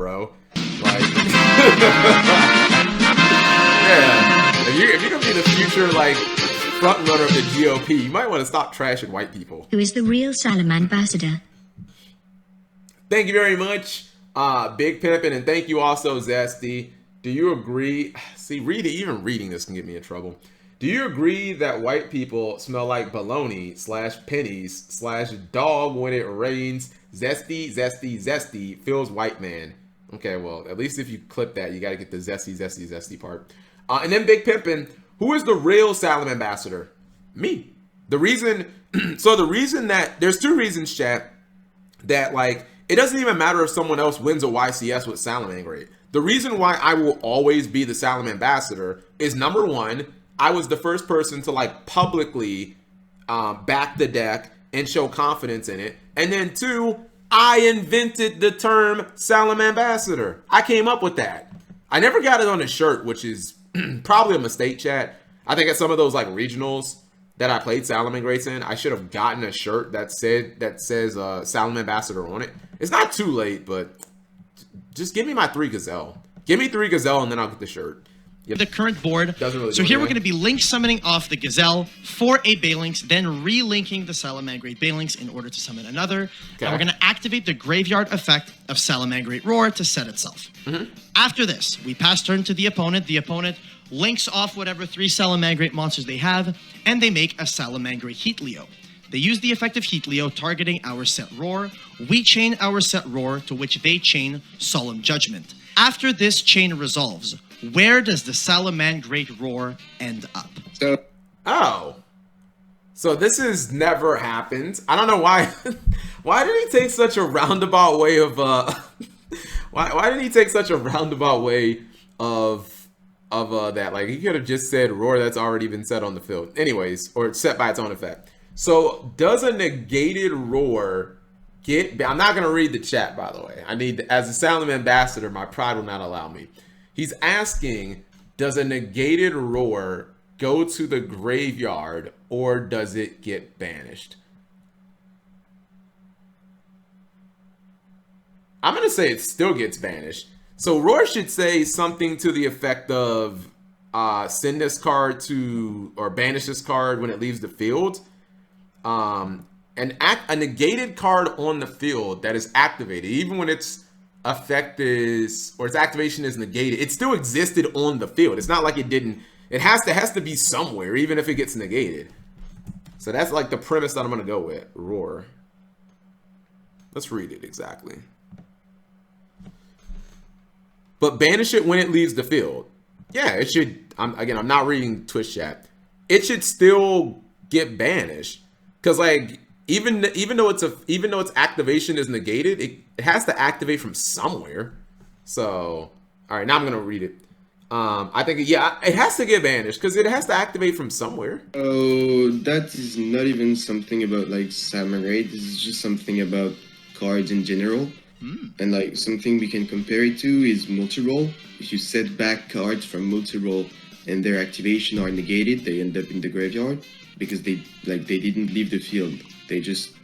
bro. Like, yeah, if you're gonna be the future like front runner of the GOP, you might want to stop trashing white people. Who is the real Soloman ambassador? Thank you very much, Big Pimpin', and thank you also, Zesty. Do you agree? See, even reading this can get me in trouble. Do you agree that white people smell like baloney / pennies / dog when it rains? Zesty, zesty, zesty feels white man. Okay, well, at least if you clip that, you got to get the zesty, zesty, zesty part. And then Big Pimpin', who is the real Soloman ambassador? Me. The reason that there's two reasons, chat, that like it doesn't even matter if someone else wins a YCS with Soloman grade. The reason why I will always be the Soloman ambassador is, number one, I was the first person to like publicly back the deck and show confidence in it. And then two, I invented the term Soloman ambassador. I came up with that. I never got it on a shirt, which is probably a mistake, chat. I think at some of those like regionals that I played Soloman grades in, I should have gotten a shirt that says Soloman ambassador on it. It's not too late, but just give me my 3 Gazelle. Give me 3 Gazelle and then I'll get the shirt. Yep. The current board. Really so here we're going to be link summoning off the Gazelle for a Balinks, then relinking the Salamangreat Balinks in order to summon another. Okay. And we're going to activate the graveyard effect of Salamangreat Roar to set itself. After this, we pass turn to the opponent. The opponent links off whatever 3 Salamangreat monsters they have, and they make a Salamangreat Heatleo. They use the effect of Heatleo targeting our set Roar. We chain our set Roar, to which they chain Solemn Judgment. After this chain resolves, where does the Salamangreat Roar end up? So this has never happened. I don't know why. Why did he take such a roundabout way of why did he take such a roundabout way of that? Like, he could have just said Roar that's already been set on the field. Anyways, or set by its own effect. So does a negated Roar get... I'm not going to read the chat, by the way. I need, as a Soloman ambassador, my pride will not allow me. He's asking, does a negated Roar go to the graveyard or does it get banished? I'm going to say it still gets banished. So Roar should say something to the effect of send this card to, or banish this card when it leaves the field. A negated card on the field that is activated, even when its effect is, or its activation is negated, it still existed on the field. It's not like it didn't. It has to be somewhere, even if it gets negated. So that's like the premise that I'm going to go with. Roar. Let's read it exactly. But banish it when it leaves the field. Yeah, it should. I'm not reading Twitch chat. It should still get banished, because like even though its activation is negated, it has to activate from somewhere. So all right, now I'm gonna read it. I think it has to get banished because it has to activate from somewhere. Oh, that is not even something about like Salamangreat. This is just something about cards in general. And like something we can compare it to is multi-roll. If you set back cards from multi-roll and their activation are negated, they end up in the graveyard because they didn't leave the field. They just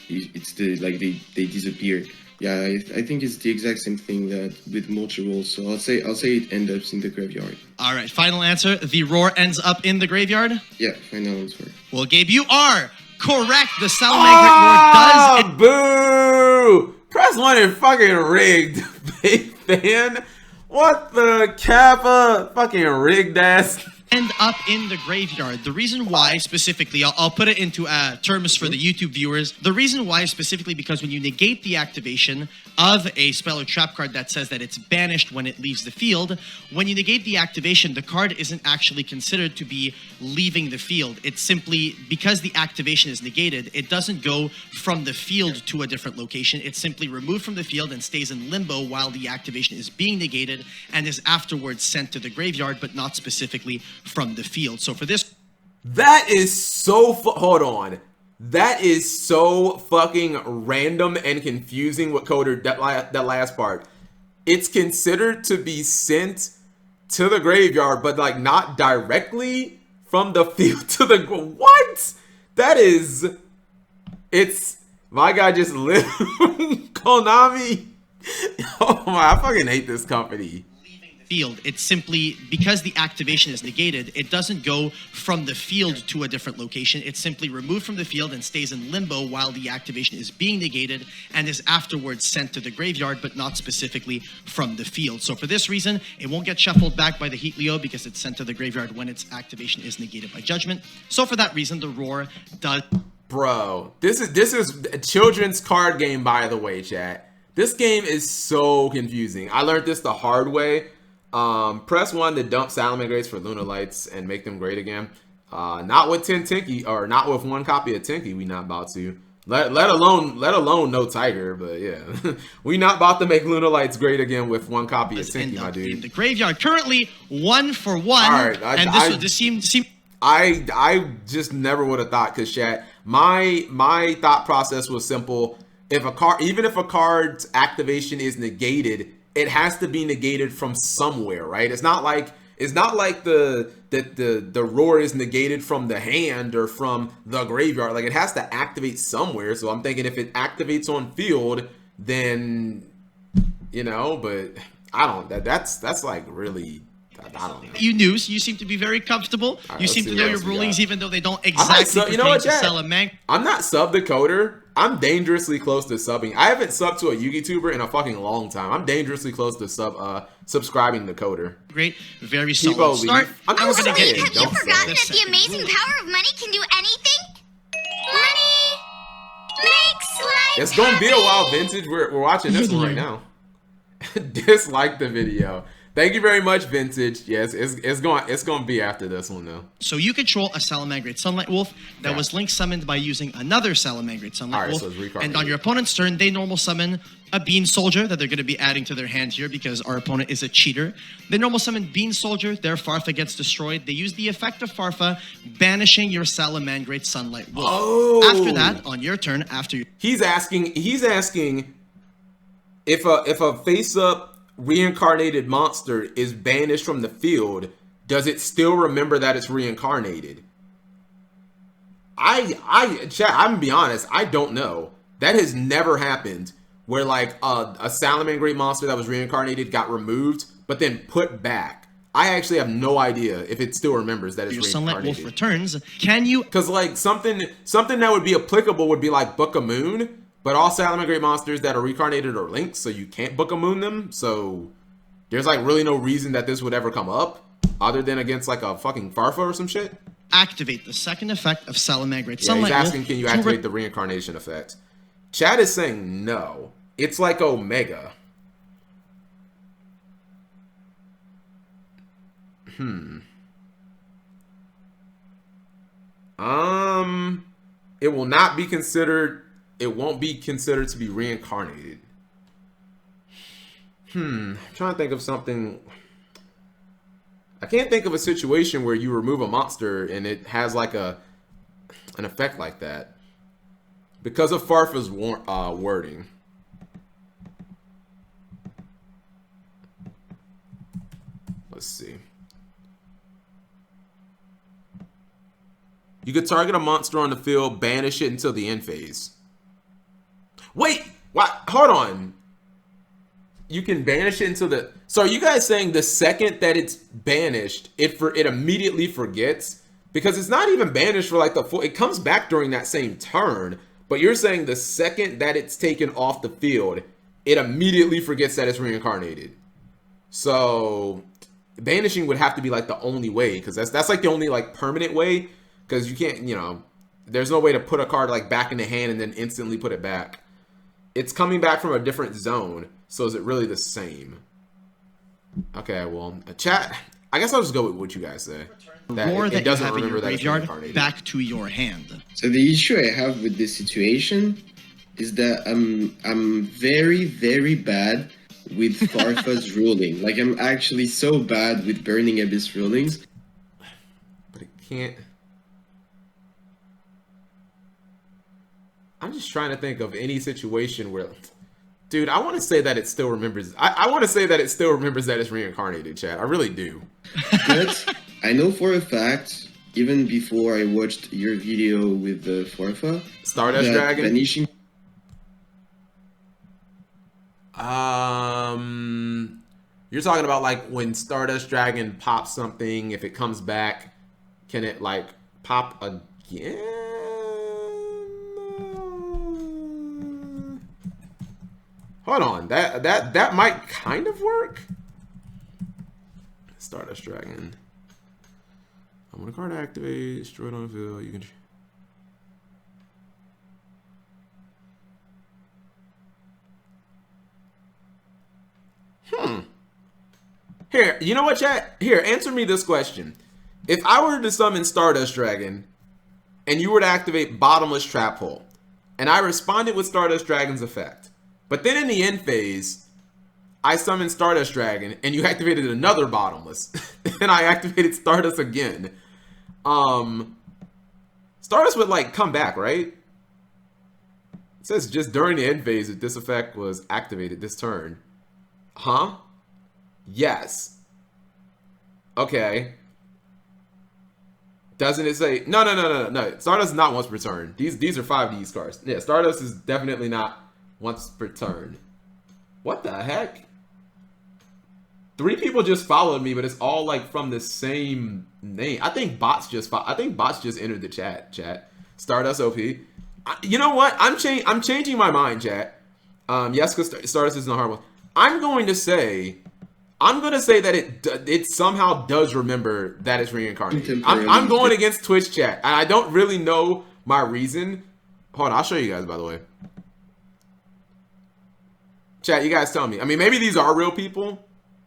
they disappear. Yeah, I think it's the exact same thing that with multi-roll. So I'll say it ends up in the graveyard. All right, final answer. The Roar ends up in the graveyard. Yeah, final answer. Well, Gabe, you are correct. The Salamangreat Roar does. Boo! Press 1 and fucking rigged, big fan. What the Kappa? Fucking rigged ass. End up in the graveyard. The reason why specifically, I'll put it into terms for the YouTube viewers. The reason why specifically because when you negate the activation of a spell or trap card that says that it's banished when it leaves the field, when you negate the activation, the card isn't actually considered to be leaving the field. It's simply, because the activation is negated, it doesn't go from the field to a different location. It's simply removed from the field and stays in limbo while the activation is being negated and is afterwards sent to the graveyard, but not specifically from the field. So for this, that is so hold on, that is so fucking random and confusing. What Coder, that last part, it's considered to be sent to the graveyard, but like not directly from the field to the what? That is, it's my guy just lived Konami. Oh my, I fucking hate this company. Field. It's simply because the activation is negated, it doesn't go from the field to a different location. It's simply removed from the field and stays in limbo while the activation is being negated and is afterwards sent to the graveyard, but not specifically from the field. So for this reason, it won't get shuffled back by the Heat Leo because it's sent to the graveyard when its activation is negated by Judgment. So for that reason, the Roar does... Bro, this is a children's card game, by the way, chat. This game is so confusing. I learned this the hard way. Press 1 to dump Salamangreats for Lunar Lights and make them great again. Not with 10 Tinky, or not with 1 copy of Tinky. We not about to. Let alone no Tiger, but yeah, we not about to make Lunar Lights great again with 1 copy of Tinky, my dude. The graveyard currently 1 for 1. All right, this seemed. I just never would have thought, because chat, my thought process was simple. If a card, even if a card's activation is negated, it has to be negated from somewhere, right? It's not like the Roar is negated from the hand or from the graveyard. Like, it has to activate somewhere. So I'm thinking if it activates on field, then, you know, but I don't, that's like really, I don't know. You seem to be very comfortable. Right, you seem to know your rulings, even though they don't exactly you know what, to Salamangreat. I'm not sub the coder. I'm dangerously close to subbing. I haven't subbed to a Yugi-tuber in a fucking long time. I'm dangerously close to subscribing to coder. Great, very solid start. I'm not Wait, have saying you don't forgotten sub. that the amazing power of money can do anything? Money makes life It's gonna be a happy. while, Vintage. We're watching this one right now. Dislike the video. Thank you very much, Vintage. Yes, it's going to be after this one though. So you control a Salamangreat Sunlight Wolf that was link summoned by using another Salamangreat Sunlight Wolf. So it's Reincarnated. And on your opponent's turn, they normal summon a Bean Soldier that they're going to be adding to their hand here because our opponent is a cheater. They normal summon Bean Soldier, their Farfa gets destroyed. They use the effect of Farfa, banishing your Salamangreat Sunlight Wolf. Oh. After that, on your turn, after you... He's asking if a face-up reincarnated monster is banished from the field, does it still remember that it's reincarnated? I'm gonna be honest, I don't know. That has never happened where like a Salamangreat monster that was reincarnated got removed but then put back. I actually have no idea if it still remembers that it's your reincarnated. Sunlight Wolf returns, can you... Because like something that would be applicable would be like Book of Moon. But all Salamangreat monsters that are reincarnated are linked, so you can't Book a Moon them. So there's like really no reason that this would ever come up, other than against like a fucking Farfa or some shit. Activate the second effect of Salamangreat Yeah, Sunlight he's asking, Wolf can you to activate the reincarnation effect? Chad is saying no. It's like Omega. It will not be considered. It won't be considered to be reincarnated. I'm trying to think of something. I can't think of a situation where you remove a monster and it has like an effect like that because of Farfa's wording. Let's see. You could target a monster on the field, banish it until the end phase. Wait, what? Hold on. You can banish it until the... So are you guys saying the second that it's banished, it immediately forgets? Because it's not even banished for like the full... It comes back during that same turn. But you're saying the second that it's taken off the field, it immediately forgets that it's reincarnated. So banishing would have to be like the only way, because that's like the only like permanent way. Because you can't, you know, there's no way to put a card like back in the hand and then instantly put it back. It's coming back from a different zone. So is it really the same? Okay, well, chat. I guess I'll just go with what you guys say. That it doesn't remember that graveyard back to your hand. So the issue I have with this situation is that I'm very, very bad with Farfa's ruling. Like, I'm actually so bad with Burning Abyss rulings. But it can't... I'm just trying to think of any situation where... Dude, I want to say that it still remembers... I want to say that it still remembers that it's reincarnated, Chad. I really do. But I know for a fact, even before I watched your video with the Farfa... Stardust Dragon? Banishing... You're talking about like when Stardust Dragon pops something, if it comes back, can it like pop again? Hold on, that might kind of work. Stardust Dragon. When a card activates, destroyed on the field, you can. Here, you know what, chat? Here, answer me this question. If I were to summon Stardust Dragon, and you were to activate Bottomless Trap Hole, and I responded with Stardust Dragon's effect, but then in the end phase, I summoned Stardust Dragon, and you activated another Bottomless, and I activated Stardust again, Stardust would, like, come back, right? It says just during the end phase that this effect was activated this turn. Huh? Yes. Okay. Doesn't it say no? Stardust is not once per turn. These are 5Ds cards. Yeah, Stardust is definitely not once per turn. What the heck? 3 people just followed me, but it's all like from the same name. I think bots just entered the chat. Stardust OP. You know what? I'm changing my mind, chat. Yes, because Stardust isn't a hard one. I'm going to say that it somehow does remember that it's reincarnated. I'm going against Twitch chat, and I don't really know my reason. Hold on, I'll show you guys, by the way. Chat, you guys tell me. I mean, maybe these are real people.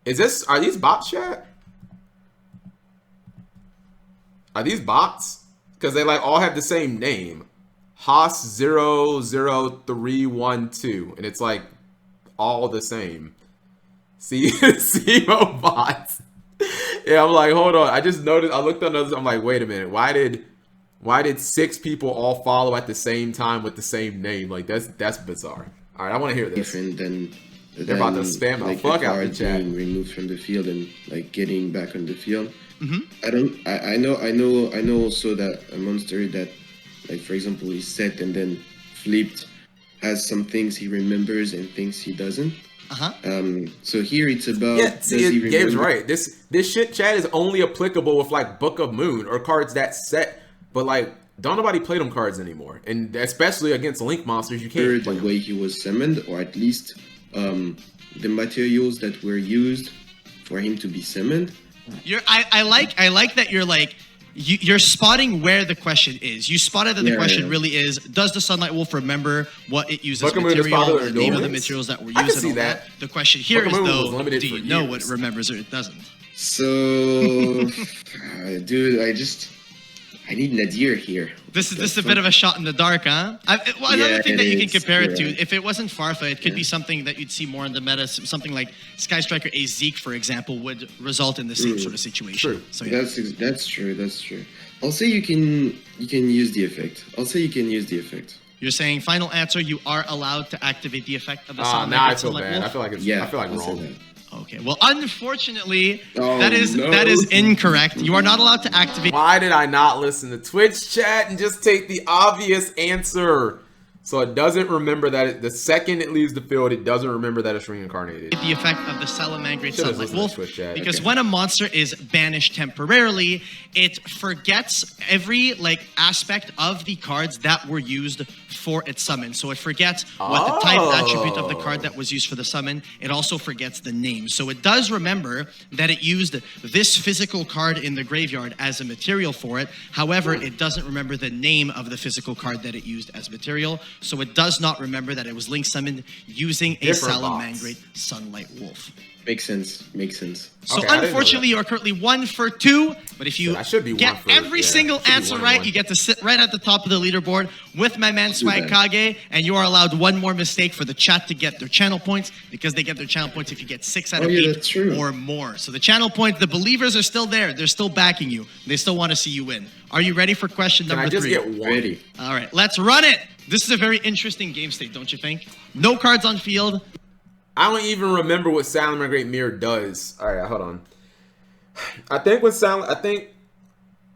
Are these bots, chat? Are these bots? Because they like all have the same name. Haas00312. And it's like all the same. See, bots. Yeah, I'm like, hold on. I just noticed. I looked on others. I'm like, wait a minute. Why did 6 people all follow at the same time with the same name? Like that's bizarre. All right, I want to hear this. Different than they're about to spam the fuck out the chat. Being removed from the field and like getting back on the field. Mm-hmm. I know also that a monster that, like, for example, is set and then flipped has some things he remembers and things he doesn't. So here it's about, yeah, see, Gabe's right. This shit, chat, is only applicable with like Book of Moon or cards that set, but like don't nobody play them cards anymore, and especially against Link monsters, you can't play the way he was summoned, or at least the materials that were used for him to be summoned. I like that you're like you're spotting where the question is. You spotted that the question really is: does the Sunlight Wolf remember what it uses material, the name of the materials that were used, and all that? The question here is though: do you know what it remembers or it doesn't? So, dude, I need Nadir here. This is a bit of a shot in the dark, huh? Another thing that you can compare it to, if it wasn't Farfa, it could be something that you'd see more in the meta. Something like Sky Striker A Zeke, for example, would result in the same sort of situation. True. So yeah. That's true. I'll say you can use the effect. You're saying final answer. You are allowed to activate the effect of the Sunlight. Now I feel bad. I feel like wrong. Okay, well, unfortunately, that is incorrect. You are not allowed to activate. Why did I not listen to Twitch chat and just take the obvious answer? So it doesn't remember that the second it leaves the field, it doesn't remember that it's reincarnated. The effect of the Salamangreat Sunlight Wolf, because when a monster is banished temporarily, it forgets every aspect of the cards that were used for its summon. So it forgets what the type attribute of the card that was used for the summon. It also forgets the name. So it does remember that it used this physical card in the graveyard as a material for it. However, it doesn't remember the name of the physical card that it used as material. So it does not remember that it was link summoned using a Salamangreat Sunlight Wolf. Makes sense. So unfortunately, you are currently 1 for 2. But if you get every single answer right, you get to sit right at the top of the leaderboard with my man Swag Kage, and you are allowed one more mistake for the chat to get their channel points, because they get their channel points if you get 6 out of 8 or more. So the channel points, the believers are still there. They're still backing you. They still want to see you win. Are you ready for question number 3? Can I just get one? Ready. All right, let's run it. This is a very interesting game state, don't you think? No cards on field. I don't even remember what Salamangreat Mirror does. All right, hold on. I think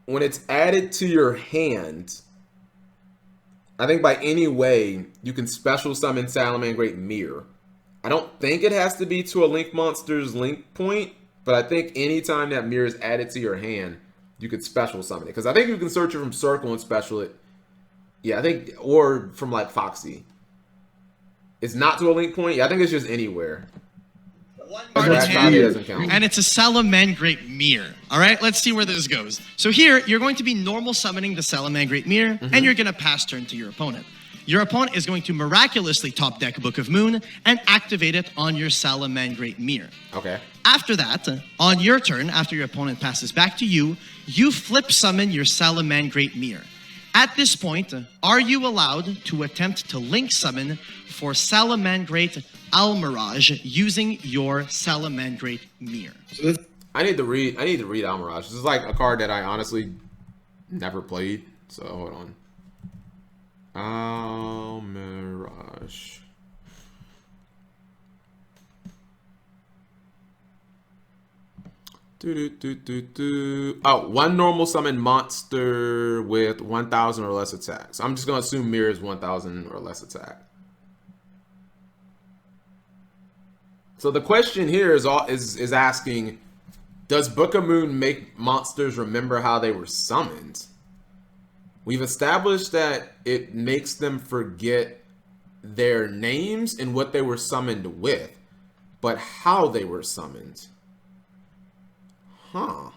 when it's added to your hand, I think by any way you can special summon Salamangreat Mirror. I don't think it has to be to a link monster's link point, but I think anytime that mirror is added to your hand, you could special summon it. Because I think you can search it from Circle and special it. Yeah, I think, or from like Foxy. It's not to a link point. Yeah, I think it's just anywhere. One Oh, card in that's hand, weird. Doesn't count. and it's a Salamangreat Mirror. All right, let's see where this goes. So here, you're going to be normal summoning the Salamangreat Mirror, and you're going to pass turn to your opponent. Your opponent is going to miraculously top deck Book of Moon and activate it on your Salamangreat Mirror. Okay. After that, on your turn, after your opponent passes back to you, you flip summon your Salamangreat Mirror. At this point, are you allowed to attempt to link summon for Salamangreat Almirage using your Salamangreat Mirror? So that's I need to read Almirage. This is like a card that I honestly never played. So hold on. Almirage. Oh, one normal summon monster with 1,000 or less attack. So I'm just gonna assume Mirror is 1,000 or less attack. So the question here is asking, does Book of Moon make monsters remember how they were summoned? We've established that it makes them forget their names and what they were summoned with, but how they were summoned. Huh.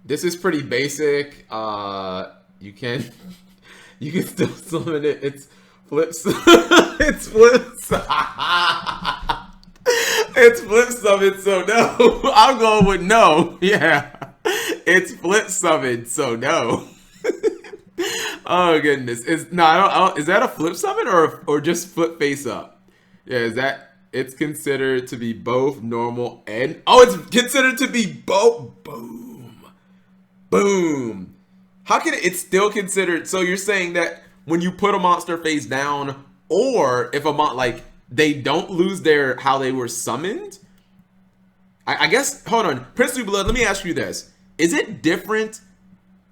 This is pretty basic. You can still summon it. It's flips. It's flips. It's flip summon, so no. I'm going with no. Yeah. It's flip summon, so no. Oh goodness. Is that a flip summon or just flip face up? Yeah, is that it's considered to be both normal and it's considered to be both. Boom. How can it's still considered? So you're saying that when you put a monster face down, or if they don't lose their how they were summoned? I guess, hold on. Princely Blood, let me ask you this. Is it different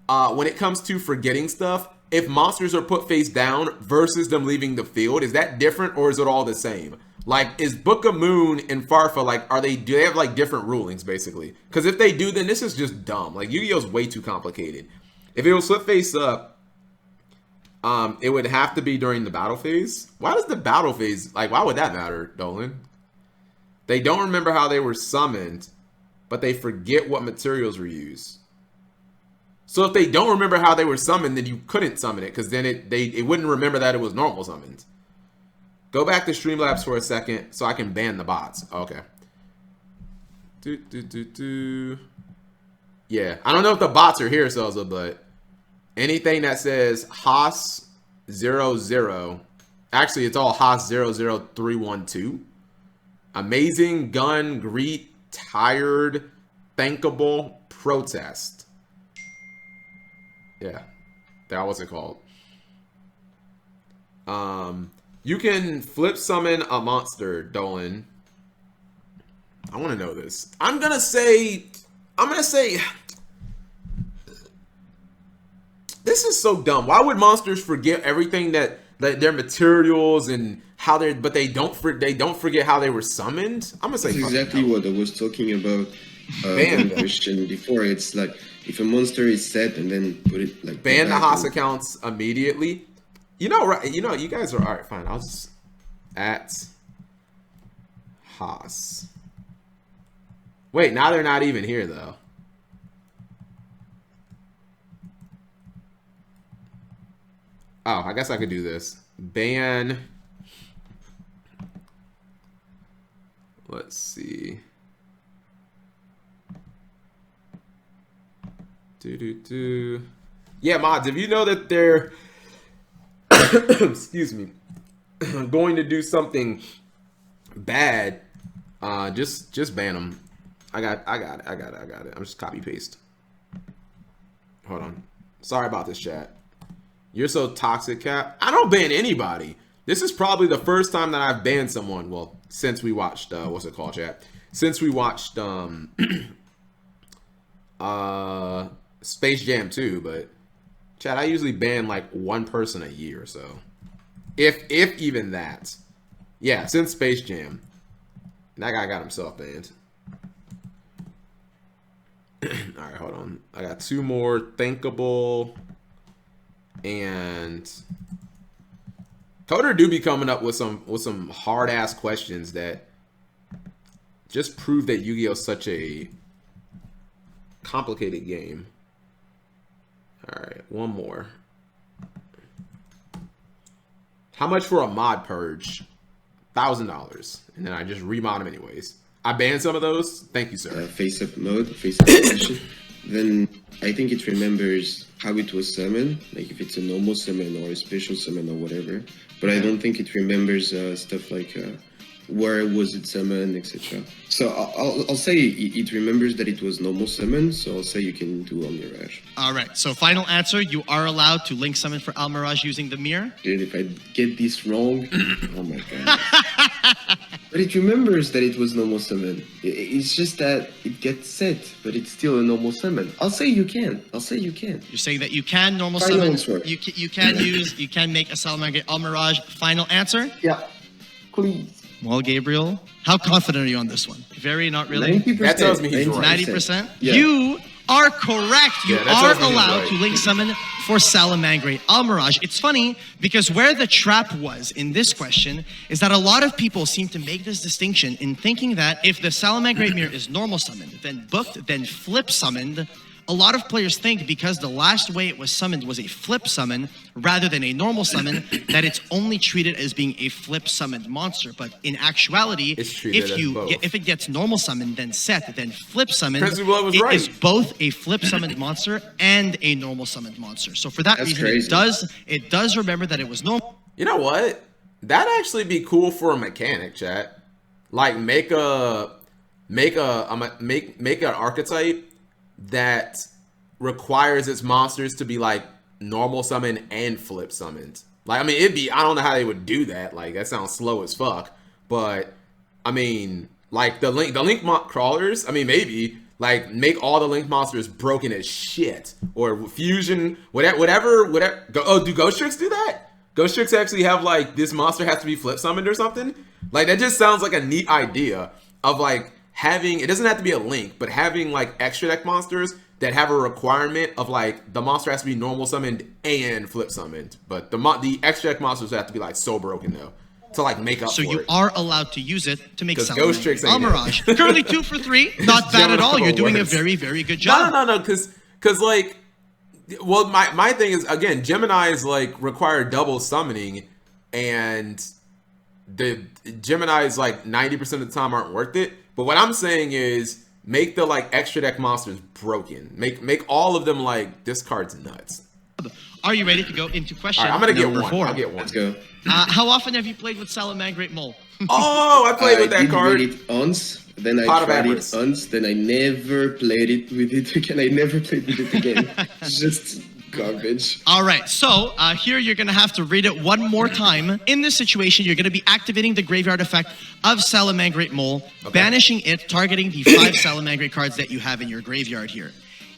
when it comes to forgetting stuff if monsters are put face down versus them leaving the field? Is that different or is it all the same? Like, is Book of Moon and Farfa, like, do they have like different rulings basically? Because if they do, then this is just dumb. Like, Yu-Gi-Oh's way too complicated. If it was flip face up, it would have to be during the battle phase. Why does the battle phase, like, why would that matter, Dolan? They don't remember how they were summoned, but they forget what materials were used. So if they don't remember how they were summoned, then you couldn't summon it, because then it wouldn't remember that it was normal summoned. Go back to Streamlabs for a second so I can ban the bots. Okay. Yeah, I don't know if the bots are here, Sosa, but anything that says Haas 00, actually it's all Haas 00312. Amazing, gun, greet, tired, thankable, protest. Yeah, that was it called. You can flip summon a monster, Dolan. I want to know this. I'm gonna say this is so dumb. Why would monsters forget everything that their materials and how but they don't forget how they were summoned? I'm gonna say That's exactly what I was talking about on the question before. It's like if a monster is set and then put it like ban the Haas accounts immediately. You know, right? You know, you guys are all right. Fine, I'll just at Haas. Wait, now they're not even here though. Oh, I guess I could do this. Ban. Let's see. Yeah, mods, if you know that they're excuse me, going to do something bad, just ban them. I got it. I'm just copy paste. Hold on. Sorry about this, chat. You're so toxic, Cap. I don't ban anybody. This is probably the first time that I've banned someone. Well, since we watched what's it called, chat? Since we watched Space Jam 2, but chat, I usually ban like one person a year or so. If even that. Yeah, since Space Jam. And that guy got himself banned. Alright, hold on. I got 2 more. Thinkable. And Coder do be coming up with some hard ass questions that just prove that Yu-Gi-Oh is such a complicated game. Alright, one more. How much for a mod purge? $1,000. And then I just remod them anyways. I banned some of those. Thank you, sir. Face-up mode, face-up position. Then I think it remembers how it was summoned, like if it's a normal summon or a special summon or whatever. But I don't think it remembers stuff like where was it summoned, etc. So I'll say it remembers that it was normal summon, so I'll say you can do on Mirage. All right, so final answer, you are allowed to link summon for Almirage using the mirror? Dude, if I get this wrong, oh my god. But it remembers that it was normal summon. It's just that it gets set, but it's still a normal summon. I'll say you can. I'll say you can. You're saying that you can normal Final summon, answer. you can make a Salamangreat Almirage. Final answer? Yeah. Please. Well, Gabriel, how confident are you on this one? Very, not really? 90%. That tells me he's right. 90%? Yeah. You are correct. You Yeah, that are tells me he's allowed right. to link summon for Salamangreat Almirage. It's funny because where the trap was in this question is that a lot of people seem to make this distinction in thinking that if the Salamangreat mirror is normal summoned, then booked, then flip summoned, a lot of players think because the last way it was summoned was a flip summon rather than a normal summon, that it's only treated as being a flip summoned monster. But in actuality, It's treated as both. if it gets normal summoned, then set, then flip summoned, Prince of Blood was it right. is both a flip summoned monster and a normal summoned monster. So for that That's reason, crazy. it does remember that it was normal. You know what? That'd actually be cool for a mechanic, chat. Like make an archetype that requires its monsters to be like normal summon and flip summoned. Like, I mean, I don't know how they would do that. Like, that sounds slow as fuck. But I mean, like the link crawlers, I mean, maybe like make all the link monsters broken as shit, or fusion, whatever. Do Ghost Tricks do that? Ghost Tricks actually have like this monster has to be flip summoned or something? Like, that just sounds like a neat idea of like having, it doesn't have to be a link, but having like extra deck monsters that have a requirement of like the monster has to be normal summoned and flip summoned. But the extra deck monsters have to be like so broken though to like make up So for you it. are allowed to use it to make Ghost Salamangreat Tricks ain't it. Almirage. Currently 2 for 3. Not bad at all. You're doing a Worse. very, very good job. No, because like, well, my thing is, again, Gemini's like require double summoning, and the Gemini's like 90% of the time aren't worth it. But what I'm saying is make the like extra deck monsters broken. Make all of them like this card's nuts. Are you ready to go into question All right, I'm gonna get number one. 4? I'll get one. Let's go. How often have you played with Salamangreat Mole? Oh, I played with that did card. read it once, then I Pot of tried Avarice. it once, then I never played it with it again. I never played with it again. It's just garbage. All right, so here you're going to have to read it one more time. In this situation, you're going to be activating the graveyard effect of Salamangreat Mole, banishing it, targeting the 5 Salamangreat cards that you have in your graveyard here.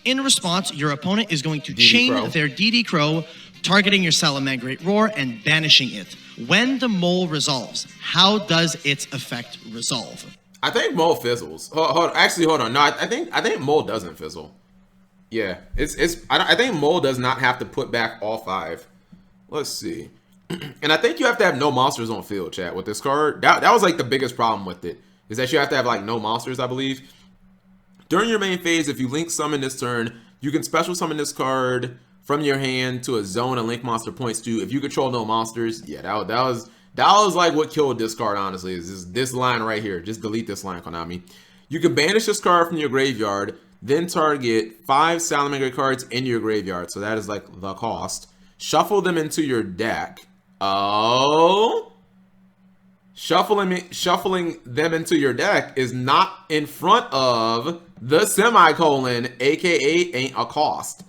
In response, your opponent is going to chain Crow. their DD Crow, targeting your Salamangreat Roar and banishing it. When the Mole resolves, how does its effect resolve? I think Mole fizzles. Hold on. No, I think Mole doesn't fizzle. Yeah, I think Mole does not have to put back all 5. Let's see. And I think you have to have no monsters on field, chat, with this card. That was like the biggest problem with it, is that you have to have like no monsters, I believe. During your main phase, if you link summon this turn, you can special summon this card from your hand to a zone a link monster points to. If you control no monsters, yeah, that was like what killed this card, honestly, is this line right here. Just delete this line, Konami. You can banish this card from your graveyard, then target 5 Salamangreat cards in your graveyard. So that is like the cost. Shuffle them into your deck. Oh, shuffling them into your deck is not in front of the semicolon, aka ain't a cost.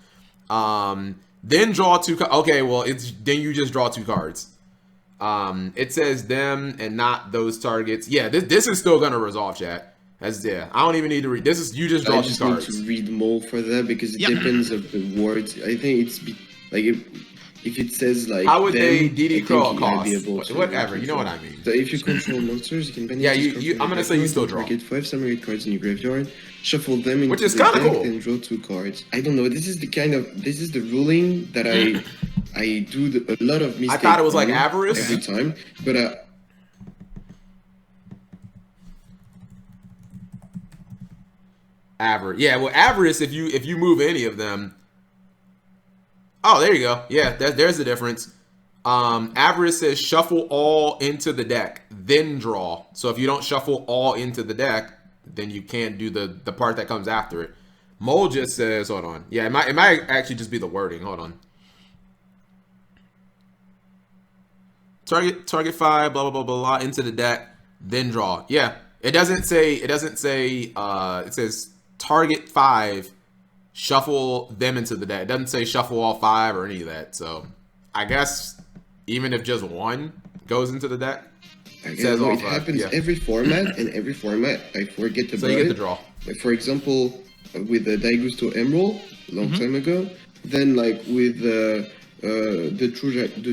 Then draw 2. Okay, well, then you just draw 2 cards. It says them and not those targets. Yeah, this is still gonna resolve, chat. Yeah, I don't even need to read. This is, you just draw I 2 just need cards. to read more for that because it depends of the words. I think it's if it says like How would them, they I DD think Crow you a might be cost? able to Whatever, you know what I control. mean. So if you control monsters, you can banish Yeah, this you- card you- from I'm your gonna say you graveyard, still then draw. target 5 samurai cards in your graveyard, shuffle them into Which is the kinda deck, cool. then draw 2 cards. I don't know. This is the ruling that I do a lot of mistakes. I thought it was like on Avarice. every time, but Avarice. Yeah, well, Avarice, if you move any of them. Oh, there you go. Yeah, there's the difference. Avarice says shuffle all into the deck, then draw. So if you don't shuffle all into the deck, then you can't do the part that comes after it. Mole just says, hold on. Yeah, it might actually just be the wording. Hold on. Target 5, blah blah blah blah into the deck, then draw. Yeah, it doesn't say. It says target 5, shuffle them into the deck. It doesn't say shuffle all 5 or any of that. So I guess even if just one goes into the deck, I says know all it 5. happens Yeah. every format, and every format I forget about So you get it. the draw. Like for example, with the Daigusto Emerald long time ago, then like with the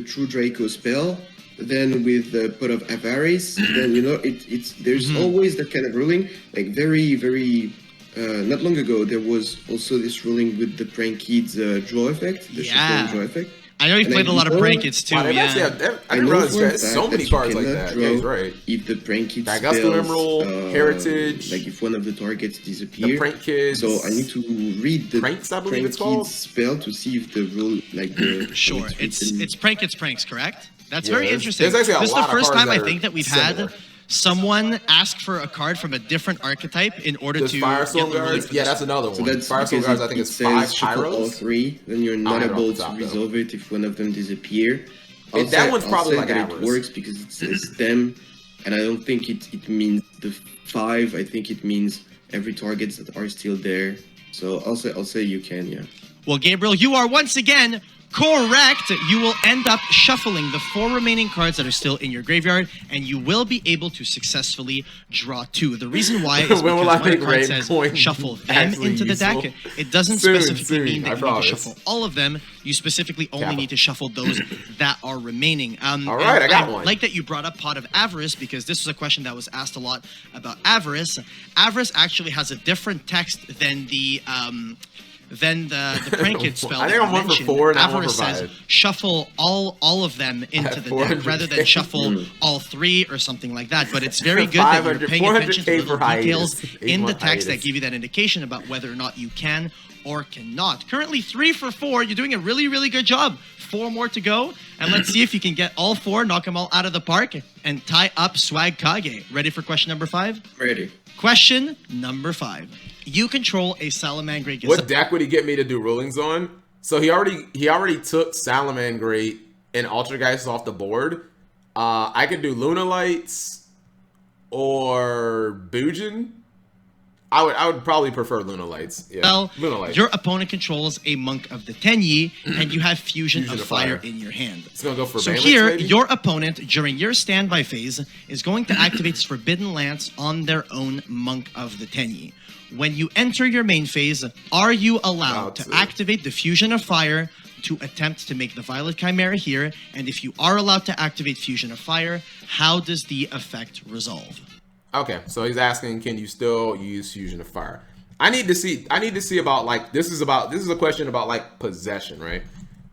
True Draco spell, then with the Pot of Avarice, then it's there's always that kind of ruling. Like very not long ago there was also this ruling with the Prank Kids draw effect, the Yeah. shuffle draw effect. I know you've And played a lot of know- prank kids too. Wow, they've Yeah. actually have- I I didn't know realize for a there's fact so many that cards you like cannot that. draw Yeah, he's right. if the Prank Kids Daigusto spells, Emerald, Heritage, like if one of the targets disappear. The Prank Kids. So I need to read the Pranks, I believe Prank it's called. Kids spell to see if the rule, like the Sure, how it's written. prank it's pranks, correct? That's Yeah, very there's- interesting. there's actually a This is lot the of first cards time I that think are that we've similar. had someone ask for a card from a different archetype in order Does to Firestorm get the ruling Guards? for Yeah, this that's one. another So one. that's Firestorm because Guards, I think it it's 5 says shuffle all Pyros. 3, then you're I not have it off able the to top, though. resolve it if one of them disappear. That one's I'll probably say like that Avarice. it works because it says them, and I don't think it means the 5. I think it means every targets that are still there. So I'll say you can, yeah. Well, Gabriel, you are once again correct. You will end up shuffling the 4 remaining cards that are still in your graveyard, and you will be able to successfully draw 2. The reason why is because When will I when a make card Raid says Point shuffle them actually into the deck, useful? it doesn't Soon, specifically mean I that you need to promise. shuffle all of them. You specifically only Kappa. need to shuffle those that are remaining. All right, and I got one. like that you brought up Pot of Avarice, because this was a question that was asked a lot about Avarice. Avarice actually has a different text than the prank kid spell. I that think I'm you 1 for mentioned. 4 and I'm 1 Avarice for says 5. shuffle all of them into the deck rather than 400K. shuffle all 3 or something like that. But it's very good that you're 500, paying attention to 400K little for hiatus. details in the 8-month text that hiatus. give you that indication about whether or not you can or cannot. Currently 3 for 4. You're doing a really, really good job. 4 more to go, and let's see if you can get all 4, knock them all out of the park, and tie up Swag Kage. Ready for question number 5? Ready. Question number 5. You control a Salamangreat. What deck would he get me to do rulings on? So he already took Salamangreat and Ultrageist off the board. I could do Lunalights or Bujin. I would probably prefer Lunalights. Yeah. Well, Lunalights. your opponent controls a Monk of the Tenyi, and you have Fusion Fusion of of Fire Fire. in your hand. It's gonna go for So Bandits, here, maybe? your opponent, during your standby phase, is going to activate this Forbidden Lance on their own Monk of the Tenyi. When you enter your main phase, are you allowed to activate the Fusion of Fire to attempt to make the Violet Chimera here? And if you are allowed to activate Fusion of Fire, how does the effect resolve? Okay, so he's asking, can you still use Fusion of Fire? I need to see about, like, this is a question about, like, possession, right?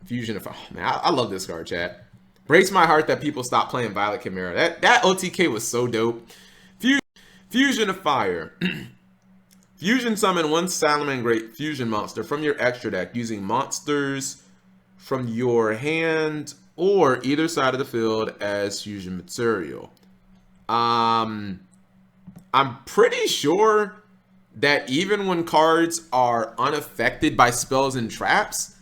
Fusion of Fire. Oh, man, I love this card, chat. Breaks my heart that people stop playing Violet Chimera. That OTK was so dope. Fusion of Fire. Fusion summon 1 Salamangreat fusion monster from your extra deck using monsters from your hand or either side of the field as fusion material. I'm pretty sure that even when cards are unaffected by spells and traps,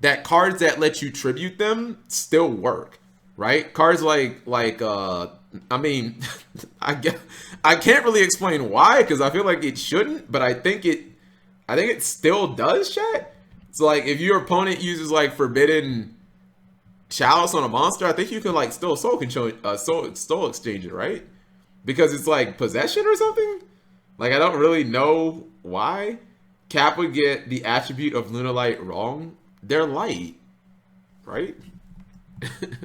that cards that let you tribute them still work, right? Cards like I mean, I can't really explain why, because I feel like it shouldn't, but I think it still does, chat. It's like if your opponent uses like Forbidden Chalice on a monster, I think you can like still soul exchange it, right? Because it's like possession or something. Like, I don't really know why Cap would get the attribute of Lunalight wrong. They're light, right?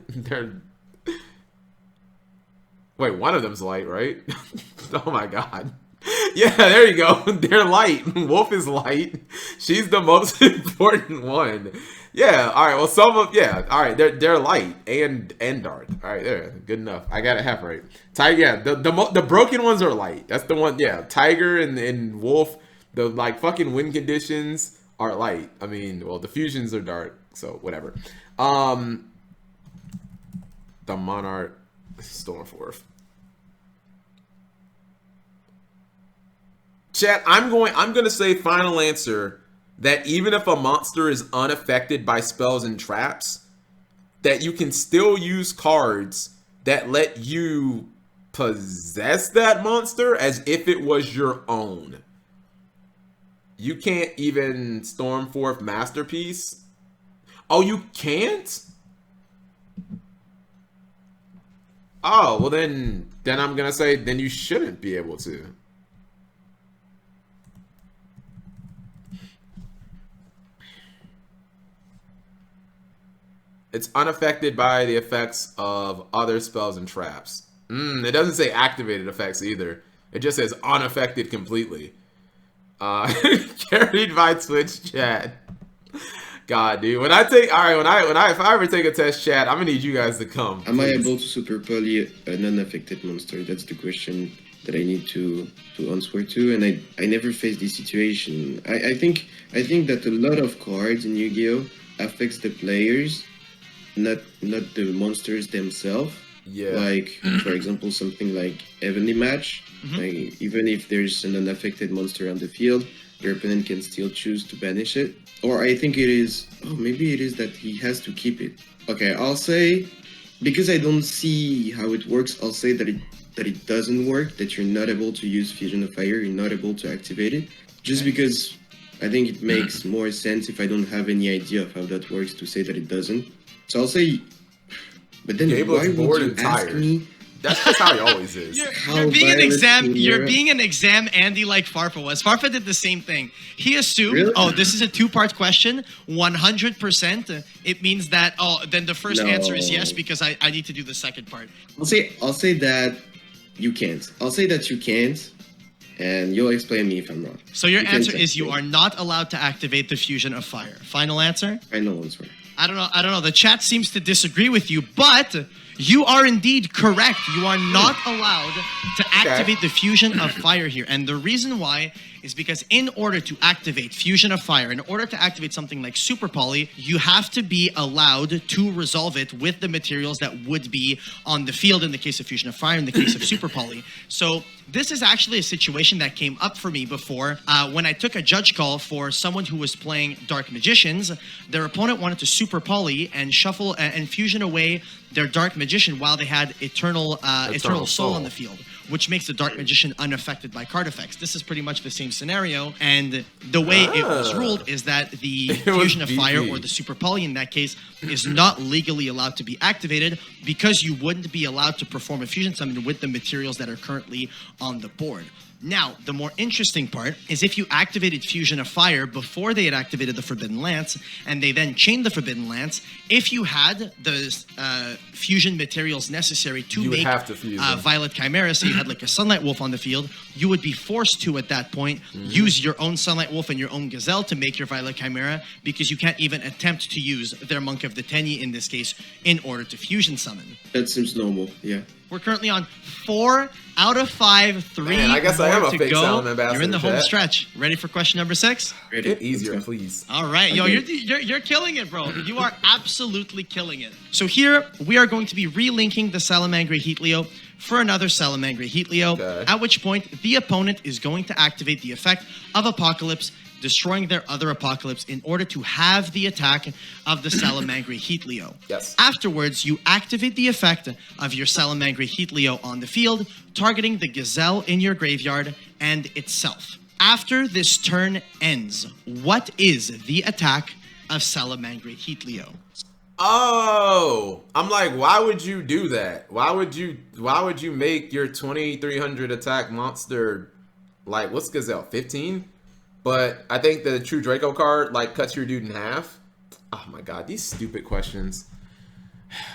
They're wait, one of them's light, right? Oh my god. Yeah, there you go. They're light. Wolf is light. She's the most important one. Yeah. All right. Well, some of All right. They're light and dark. All right. There. Good enough. I got it half right. Tiger. Yeah. The broken ones are light. That's the one. Yeah. Tiger and wolf. The like fucking wind conditions are light. I mean, well, the fusions are dark. So whatever. The monarch, Stormforth. Chat, I'm gonna say final answer that even if a monster is unaffected by spells and traps, that you can still use cards that let you possess that monster as if it was your own. You can't even Stormforth Masterpiece. Oh, you can't? Oh, well then I'm gonna say then you shouldn't be able to. It's unaffected by the effects of other spells and traps. It doesn't say activated effects either. It just says unaffected completely. Carried by Twitch chat. God, dude. If I ever take a test chat, I'm gonna need you guys to come. Am I able to super poly an unaffected monster? That's the question that I need to answer to, and I never faced this situation. I think that a lot of cards in Yu-Gi-Oh affects the players, not the monsters themselves. Yeah. Like for example, something like Heavenly Match. Like, even if there's an unaffected monster on the field, your opponent can still choose to banish it. Or I think it is. Oh, maybe it is that he has to keep it. Okay, I'll say, because I don't see how it works, I'll say that it doesn't work. That you're not able to use Fusion of Fire. You're not able to activate it. Just because I think it makes more sense if I don't have any idea of how that works to say that it doesn't. So I'll say. But then why would you ask me? That's just how he always is. You're being an exam. You're being an exam Andy like Farfa was. Farfa did the same thing. He assumed, Really? oh, this is a two-part question. 100%. It means that. Oh, then the first answer is yes because I need to do the second part. I'll say that you can't. I'll say that you can't, and you'll explain me if I'm wrong. So your You answer can't is you activate. are not allowed to activate the Fusion of Fire. Final answer? Final answer. I don't know. The chat seems to disagree with you, but you are indeed correct. You are not allowed to activate the Fusion of Fire here. And the reason why is because in order to activate Fusion of Fire, in order to activate something like Super Poly, you have to be allowed to resolve it with the materials that would be on the field in the case of Fusion of Fire, in the case of Super Poly. So this is actually a situation that came up for me before when I took a judge call for someone who was playing Dark Magicians. Their opponent wanted to Super Poly and shuffle and fusion away their Dark Magician while they had Eternal Soul on the field, which makes the Dark Magician unaffected by card effects. This is pretty much the same scenario, and the way it was ruled is that the Fusion of Fire or the Super Poly in that case is not legally allowed to be activated because you wouldn't be allowed to perform a fusion summon with the materials that are currently on the board. Now, the more interesting part is if you activated Fusion of Fire before they had activated the Forbidden Lance, and they then chained the Forbidden Lance, if you had the fusion materials necessary to make Violet Chimera, so you had like a Sunlight Wolf on the field, you would be forced to, at that point, use your own Sunlight Wolf and your own Gazelle to make your Violet Chimera, because you can't even attempt to use their Monk of the Tenyi, in this case, in order to fusion summon. That seems normal, yeah. We're currently on 4 out of 5, 3 Man, I guess I am a to fake go. Salmon Ambassador, You're in the home chat. stretch. Ready for question number 6? Ready? Get easier, Let's go. please. All right, yo, you're killing it, bro. You are absolutely killing it. So here we are going to be relinking the Salamangreat Heatleo for another Salamangreat Heatleo, at which point the opponent is going to activate the effect of Apocalypse, destroying their other Apocalypse in order to have the attack of the Salamangreat Heatleo. Yes. Afterwards, you activate the effect of your Salamangreat Heatleo on the field, targeting the Gazelle in your graveyard and itself. After this turn ends, what is the attack of Salamangreat Heatleo? Oh, I'm like, why would you do that? Why would you make your 2300 attack monster like, what's Gazelle, 15? But I think the True Draco card like cuts your dude in half. Oh my god, these stupid questions.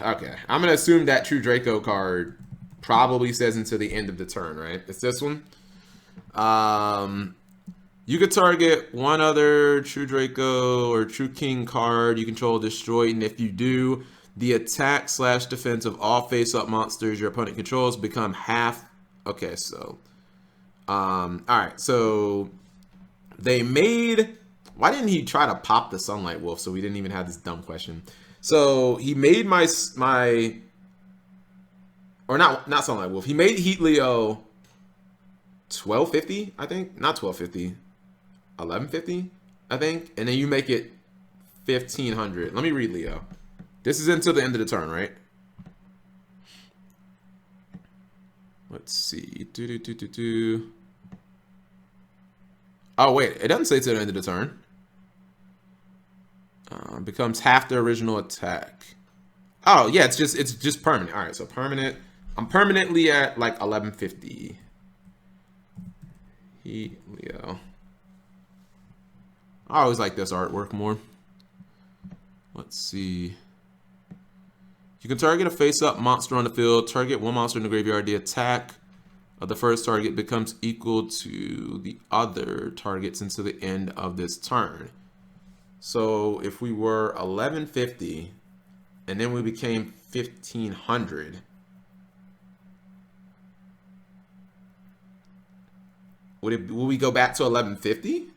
Okay, I'm gonna assume that True Draco card probably says until the end of the turn, right? It's this one. You could target one other True Draco or True King card you control destroyed, and if you do, the attack / defense of all face-up monsters your opponent controls become half. Okay, so, all right, so they made. Why didn't he try to pop the Sunlight Wolf so we didn't even have this dumb question? So he made my or not Sunlight Wolf. He made Heat Leo 1250, I think. Not 1250. 1150, I think. And then you make it 1500. Let me read Leo. This is until the end of the turn, right? Let's see. Oh, wait. It doesn't say till the end of the turn. Becomes half the original attack. Oh, yeah. It's just permanent. All right. So permanent. I'm permanently at like 1150. Heat Leo. I always like this artwork more. Let's see. You can target a face-up monster on the field. Target one monster in the graveyard. The attack of the first target becomes equal to the other targets until the end of this turn. So if we were 1150 and then we became 1500, will we go back to 1150?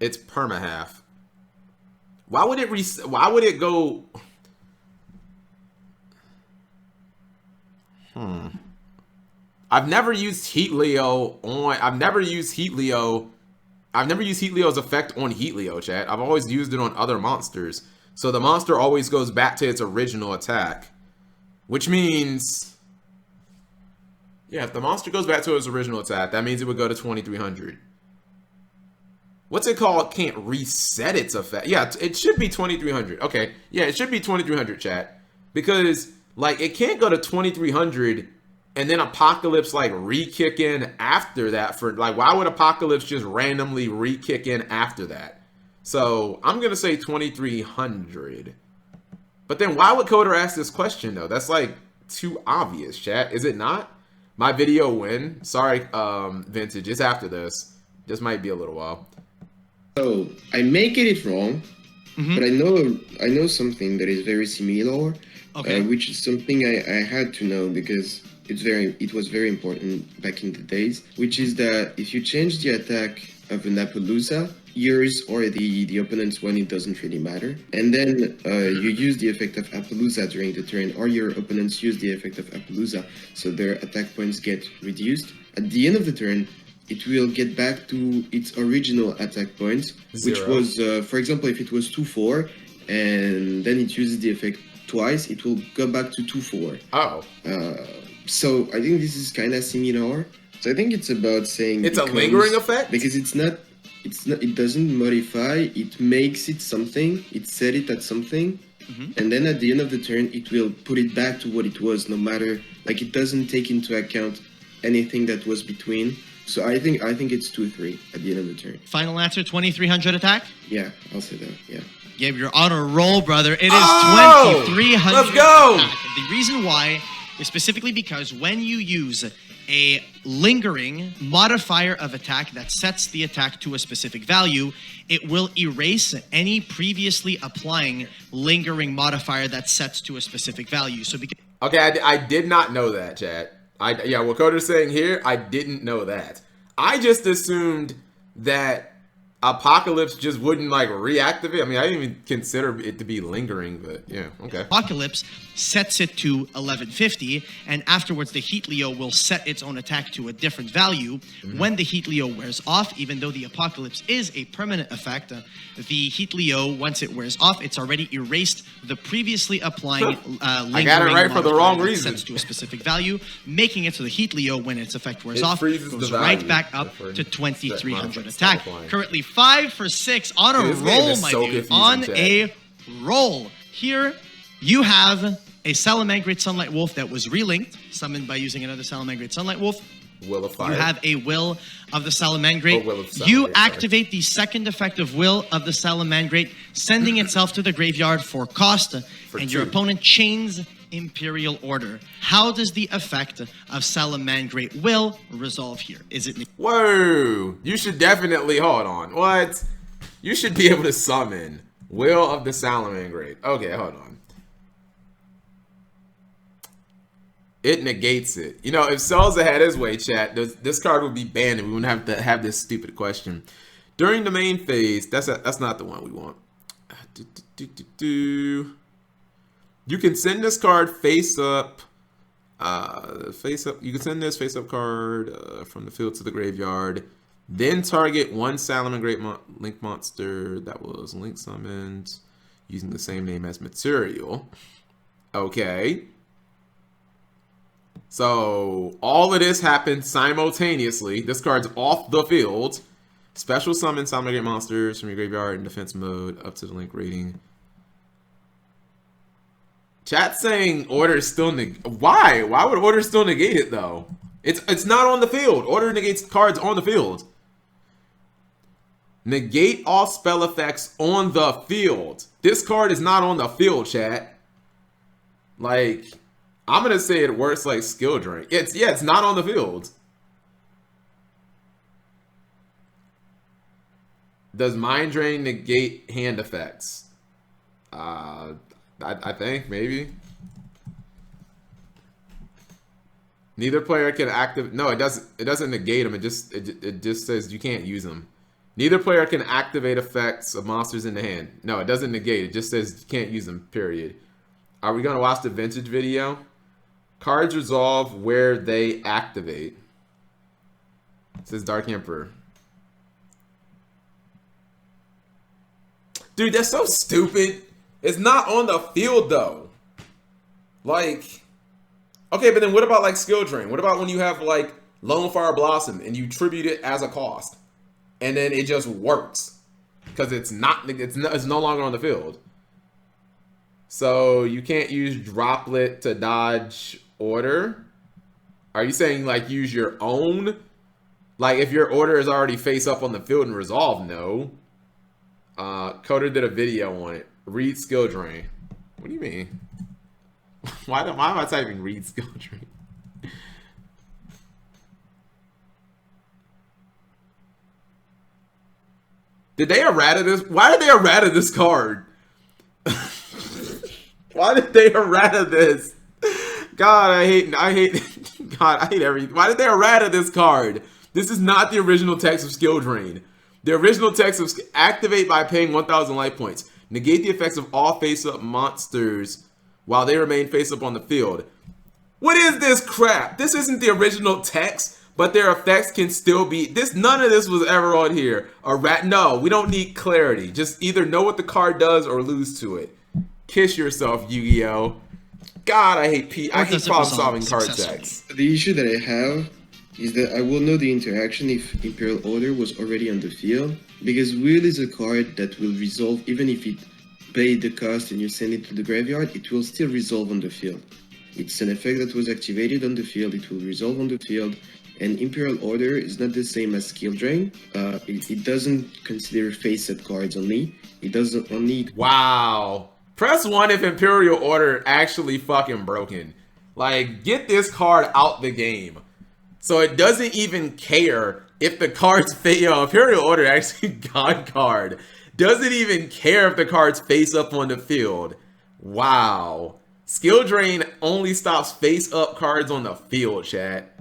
It's perma-half. Why would it go? I've never used Heat Leo Leo's effect on Heat Leo, chat. I've always used it on other monsters. So the monster always goes back to its original attack. Which means, yeah, if the monster goes back to its original attack, that means it would go to 2300. What's it called? Can't reset its effect. Yeah, it should be 2300. Okay, yeah, it should be 2300, chat. Because, like, it can't go to 2300 and then Apocalypse, like, re-kick in after that. For like, why would Apocalypse just randomly re-kick in after that? So, I'm going to say 2300. But then why would Coder ask this question, though? That's, like, too obvious, chat. Is it not? My video win. Sorry, Vintage. It's after this. This might be a little while. So I may get it wrong, but I know something that is very similar, which is something I had to know because it was very important back in the days. Which is that if you change the attack of an Appaloosa, yours or the opponent's one, it doesn't really matter. And then you use the effect of Appaloosa during the turn, or your opponents use the effect of Appaloosa, so their attack points get reduced. At the end of the turn, it will get back to its original attack points, which was, for example, if it was 2-4, and then it uses the effect twice, it will go back to 2-4. Oh. So I think this is kind of similar. So I think it's about saying it's a lingering effect because it doesn't modify. It makes it something. It set it at something, and then at the end of the turn, it will put it back to what it was. No matter, like, it doesn't take into account anything that was between. So I think it's 2-3 at the end of the turn. Final answer, 2300 attack? Yeah, I'll say that, yeah. Gabe, you're on a roll, brother. It is 2300 let's go! attack. The reason why is specifically because when you use a lingering modifier of attack that sets the attack to a specific value, it will erase any previously applying lingering modifier that sets to a specific value. So because okay, I did not know that, chat. Yeah, what Coder's saying here, I didn't know that. I just assumed that Apocalypse just wouldn't, like, reactivate. I mean, I didn't even consider it to be lingering, but yeah, okay. Apocalypse sets it to 1150, and afterwards the Heat Leo will set its own attack to a different value. When the Heat Leo wears off, even though the Apocalypse is a permanent effect, the Heat Leo, once it wears off, it's already erased the previously applying lingering I got it right for the wrong reason. Sets to a specific value, making it so the Heat Leo, when its effect wears It off, freezes goes the right value back up for to 2300 set attack. modifying. Currently 5 for 6 on a Dude, this game roll, is my so dude. confusing, On chat. a roll. Here you have a Salamangreat Sunlight Wolf that was relinked, summoned by using another Salamangreat Sunlight Wolf. Will of Fire. You have a Will of the Salamangreat. Oh, Will of Salamangreat, You sorry. activate the second effect of Will of the Salamangreat, sending itself to the graveyard for cost, and your 2. opponent chains Imperial Order. How does the effect of Salamangreat Will resolve here? Is it... Whoa! You should definitely... Hold on. What? You should be able to summon Will of the Salamangreat. Okay, hold on. It negates it. You know, if Celza had his way, chat, this card would be banned and we wouldn't have to have this stupid question. During the main phase, that's not the one we want. You can send this card face up. You can send this face up card from the field to the graveyard. Then target one Salamangreat Link monster that was Link summoned using the same name as material. Okay. So all of this happened simultaneously. This card's off the field. Special summon Salamangreat monsters from your graveyard in defense mode up to the Link rating. Chat saying Order is still why? Why would Order still negate it though? It's not on the field. Order negates cards on the field. Negate all spell effects on the field. This card is not on the field, chat. Like, I'm gonna say it works like skill drain. It's not on the field. Does mind drain negate hand effects? I think maybe. Neither player can activate. No, it doesn't. It doesn't negate them. It just says you can't use them. Neither player can activate effects of monsters in the hand. No, it doesn't negate. It just says you can't use them. Period. Are we gonna watch the vintage video? Cards resolve where they activate. It says Dark Emperor. Dude, that's so stupid. It's not on the field though. Like, okay, but then what about like skill drain? What about when you have like Lone Fire Blossom and you tribute it as a cost, and then it just works because it's no longer on the field. So you can't use Droplet to dodge Order. Are you saying like use your own? Like if your Order is already face up on the field and resolve? No. Coder did a video on it. Read skill drain. What do you mean? Why am I typing read skill drain? Did they errata this? Why did they errata this card? Why did they errata this? God, I hate God, I hate everything. Why did they errata this card? This is not the original text of skill drain. The original text of activate by paying 1,000 life points. Negate the effects of all face-up monsters while they remain face-up on the field. What is this crap? This isn't the original text, but their effects can still be... None of this was ever on here. No, we don't need clarity. Just either know what the card does or lose to it. Kiss yourself, Yu-Gi-Oh! God, I hate problem-solving card decks. The issue that I have is that I will know the interaction if Imperial Order was already on the field, because Will is a card that will resolve even if it paid the cost and you send it to the graveyard, it will still resolve on the field. It's an effect that was activated on the field, it will resolve on the field, and Imperial Order is not the same as Skill Drain. It doesn't consider face-up cards only, it doesn't only... Wow. Press 1 if Imperial Order actually fucking broken. Like, get this card out the game. So it doesn't even care if the card's Imperial Order actually God card. Doesn't even care if the cards face up on the field. Wow. Skill Drain only stops face up cards on the field, chat.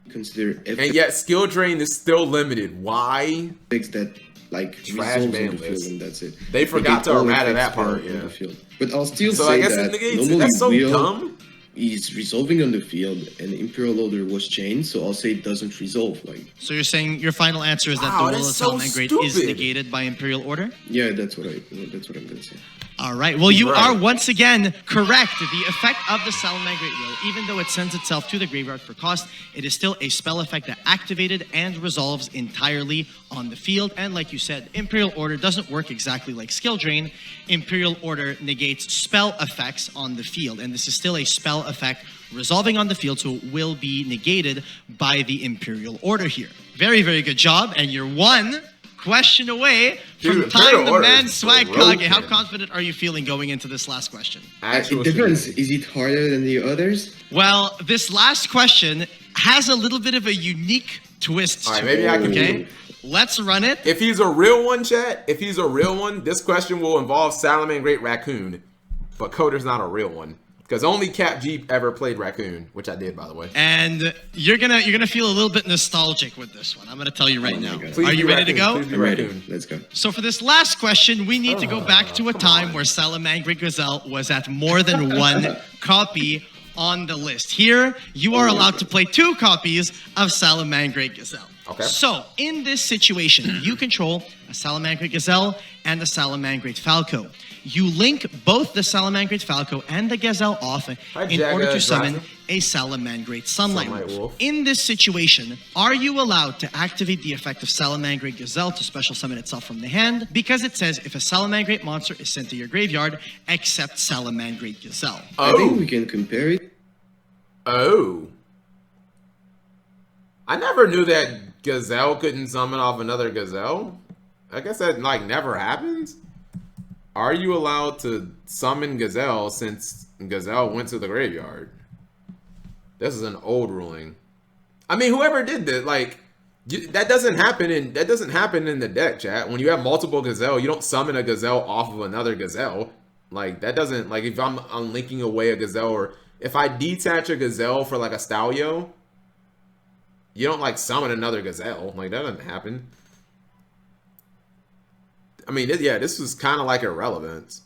Consider and yet Skill Drain is still limited. Why? That like trash ban list, and that's it. They forgot to errata that part. Yeah. The field. But I'll still so say I guess that it negates normally it. That's so Will dumb. Is resolving on the field, and Imperial Order was chained, so I'll say it doesn't resolve. Like. So you're saying your final answer is that the Will of Salamangreat is negated by Imperial Order? Yeah, that's what I'm gonna say. All right. Well, you are once again correct. The effect of the Salamangreat Will, even though it sends itself to the graveyard for cost, it is still a spell effect that activated and resolves entirely on the field. And like you said, Imperial Order doesn't work exactly like Skill Drain. Imperial Order negates spell effects on the field, and this is still a spell effect resolving on the field, so it will be negated by the Imperial Order here. Very, very good job, and you're one question away from Dude, tying the Order man is Swag broken. Kage. How confident are you feeling going into this last question? Actual It depends. shit. Is it harder than the others? Well, this last question has a little bit of a unique twist All right, to maybe it, I can. okay? Let's run it. If he's a real one, chat. If he's a real one, this question will involve Salaman Great Raccoon, but Coder's not a real one because only Cap Jeep ever played Raccoon, which I did, by the way. And you're gonna feel a little bit nostalgic with this one. I'm gonna tell you right Oh my now. God. Please Are be you ready to Raccoon. go? Please be I'm ready. Raccoon. Let's go. So for this last question, we need to go back to a come time on. where Salamangreat Gazelle was at more than one copy on the list. Here, you are allowed to play 2 copies of Salamangreat Gazelle. Okay. So, in this situation, you control a Salamangreat Gazelle and a Salamangreat Falco. You link both the Salamangreat Falco and the Gazelle off in Jaga order to summon Dragon. a Salamangreat Sunlight Sunlight Wolf. Wolf. In this situation, are you allowed to activate the effect of Salamangreat Gazelle to special summon itself from the hand? Because it says if a Salamangreat monster is sent to your graveyard, except Salamangreat Gazelle. I think we can compare it. Oh. I never knew that Gazelle couldn't summon off another Gazelle. I guess that like never happens. Are you allowed to summon Gazelle since Gazelle went to the graveyard? This is an old ruling. I mean, whoever did this, like, that doesn't happen in the deck, chat. When you have multiple Gazelle, you don't summon a Gazelle off of another Gazelle. Like, that doesn't, like, if I'm linking away a Gazelle, or if I detach a Gazelle for like a Stalio, you don't like summon another Gazelle. Like, that doesn't happen. I mean, yeah, this was kind of like irrelevant.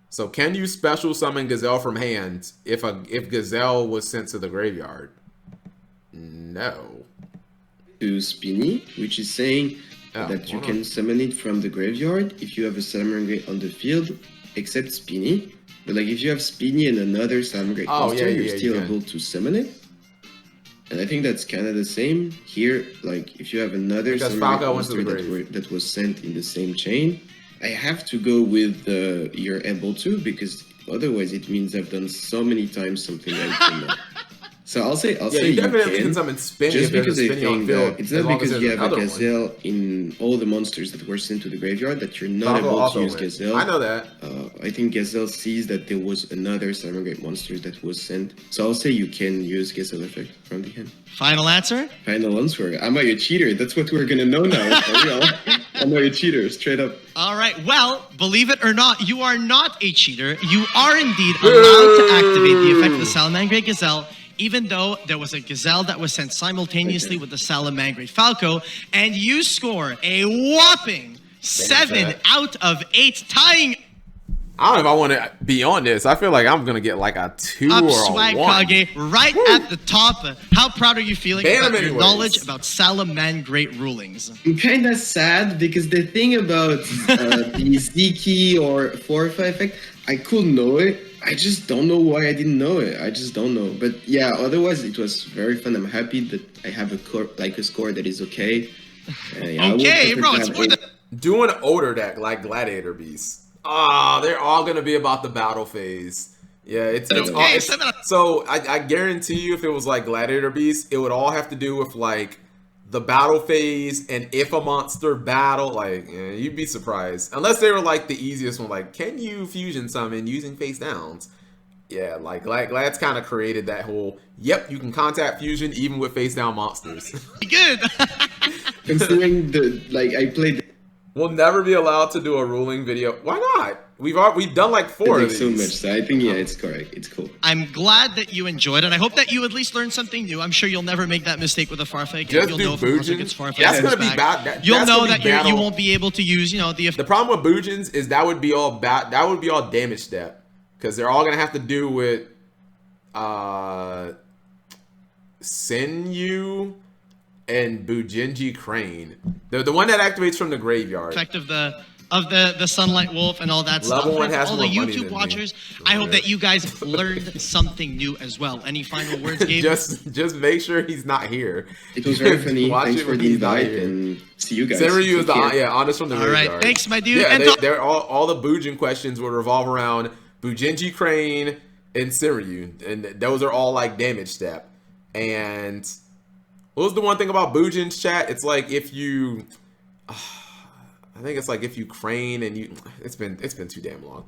So, can you special summon Gazelle from hand if Gazelle was sent to the graveyard? No. To Spinny, which is saying Oh, that you why can not? summon it from the graveyard if you have a Salamangreat on the field, except Spinny. But like if you have Spinny and another Salamangreat Oh, monster, yeah, you're yeah, still you can. able to summon it. And I think that's kind of the same here. Like if you have another Because Salamangreat Falco went to the monster grave. that was sent in the same chain, I have to go with you're able to, because otherwise it means I've done so many times something I cannot. So I'll say Yeah, you you definitely can. can summon Spinny Just if there's because a I Spinny on think field. that it's as not long as because there's you have a another one. Gazelle in all the monsters that were sent to the graveyard that you're not Falco able also to use went. Gazelle. I know that. I think Gazelle sees that there was another Salamangreat monster that was sent. So I'll say you can use Gazelle effect from the hand. Final answer? Final answer. Am I a cheater? That's what we're gonna know now. For real. Am I a cheater? Straight up. All right. Well, believe it or not, you are not a cheater. You are indeed allowed to activate the effect of the Salamangreat Gazelle, even though there was a Gazelle that was sent simultaneously with the Salamangreat Falco, and you score a whopping 7 that. out of 8, tying I don't know if I want to be on this. I feel like I'm gonna get like a 2 up or a Swag 1. Kage right at the top. How proud are you feeling Ban about him your anyways. knowledge about Salamangreat rulings? I'm kind of sad because the thing about the Z-key or Forfa effect, I could know it. I just don't know why I didn't know it. I just don't know. But yeah, otherwise it was very fun. I'm happy that I have a score that is okay. Yeah, I would Okay, prefer bro, to it's have more eight. than... Do an older deck like Gladiator Beast. They're all gonna be about the battle phase. Yeah, it's Okay, all. It's, 7 out- so I guarantee you, if it was like Gladiator Beast, it would all have to do with like the battle phase and if a monster battle. Like, yeah, you'd be surprised unless they were like the easiest one. Like, can you fusion summon using face downs? Yeah, like Glad's kind of created that whole. Yep, you can contact fusion even with face down monsters. Good. Considering I played We'll never be allowed to do a ruling video. Why not? We've done like 4 of like these. so much, so I think yeah, it's correct. It's cool. I'm glad that you enjoyed it. I hope that you at least learned something new. I'm sure you'll never make that mistake with a Farfetch. Just You'll do know if a monster Boojin. gets Farfetch. That's gonna be back. bad. You'll That's know gonna be that you battle. won't be able to use, The problem with Boojins is that would be all damage step, because they're all gonna have to do with Sinew and Bujinji Crane. The one that activates from the graveyard. effect of the Sunlight Wolf and all that Level stuff. one And has all the more money YouTube than me. watchers, I hope that you guys learned something new as well. Any final words, Gabe? just make sure he's not here. It was very funny. Watch Thanks it for when the he's not invite here. and see you guys. Senryu is Take care. honest from the All right, graveyard. thanks, my dude. Yeah, And they're all the Bujin questions would revolve around Bujinji Crane, in Siryu, and those are all like damage step. And what was the one thing about Bujin's chat? It's like if you, I think it's like if you crane and you, it's been too damn long.